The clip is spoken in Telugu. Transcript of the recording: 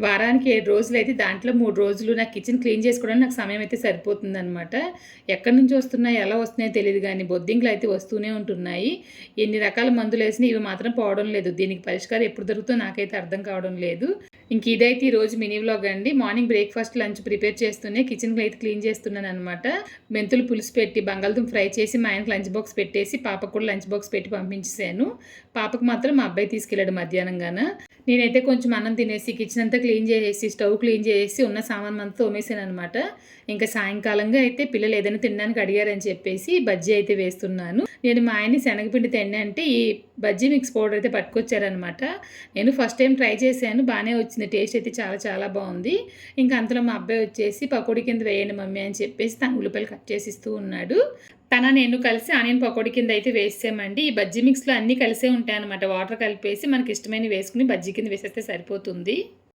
వారానికి 7 రోజులైతే దాంట్లో 3 రోజులు నాకు కిచెన్ క్లీన్ చేసుకోవడానికి నాకు సమయం అయితే సరిపోతుందనమాట. ఎక్కడి నుంచి వస్తున్నాయి, ఎలా వస్తున్నాయో తెలీదు గానీ బొద్దింకలయితే వస్తూనే ఉంటున్నాయి. ఎన్ని రకాల మందులేసినా ఇవి మాత్రం పోవడం లేదు. దీనికి పరిష్కారం ఎప్పుడు దొరుకుతుందో నాకైతే అర్థం కావడం లేదు. ఇదైతే ఈరోజు మినీ వ్లాగ్ అండి. మార్నింగ్ బ్రేక్‌ఫాస్ట్, లంచ్ ప్రిపేర్ చేస్తూనే కిచెన్‌కి అయితే క్లీన్ చేస్తున్నాననమాట. మెంతులు పులుసు పెట్టి, బంగాళదుంప ఫ్రై చేసి మా ఆయనకి లంచ్ బాక్స్ పెట్టేసి, పాపకు కూడా లంచ్ బాక్స్ పెట్టి పంపించేశాను. పాపకు మాత్రం మా అబ్బాయి తీసుకెళ్ళాడు మధ్యాహ్నంగాన. నేనైతే కొంచెం అన్నం తినేసి, కిచెన్ అంతా క్లీన్ చేసేసి, స్టవ్ క్లీన్ చేసేసి, ఉన్న సామానంతా తోమేసాననమాట. ఇంకా సాయంకాలంగా అయితే పిల్లలు ఏదైనా తినడానికి అడిగారని చెప్పేసి బజ్జీ అయితే వేస్తున్నాను. నేను మా ఆయన్ని శనగపిండి తిండి అంటే ఈ బజ్జీ మిక్స్ పౌడర్ అయితే పట్టుకొచ్చారనమాట. నేను ఫస్ట్ టైం ట్రై చేశాను. బాగానే వచ్చింది. టేస్ట్ అయితే చాలా చాలా బాగుంది. ఇంకా అంతలో మా అబ్బాయి వచ్చేసి పకోడీ కింద వేయండి మమ్మీ అని చెప్పేసి తను ఉల్లిపాయలు కట్ చేసి ఇస్తూ ఉన్నాడు. నేను కలిసి ఆనియన్ పకోడీ కింద అయితే వేసామండి. ఈ బజ్జీ మిక్స్‌లో అన్నీ కలిసే ఉంటాయన్నమాట. వాటర్ కలిపేసి మనకి ఇష్టమైనవి వేసుకుని బజ్జీ కింద వేసేస్తే సరిపోతుంది.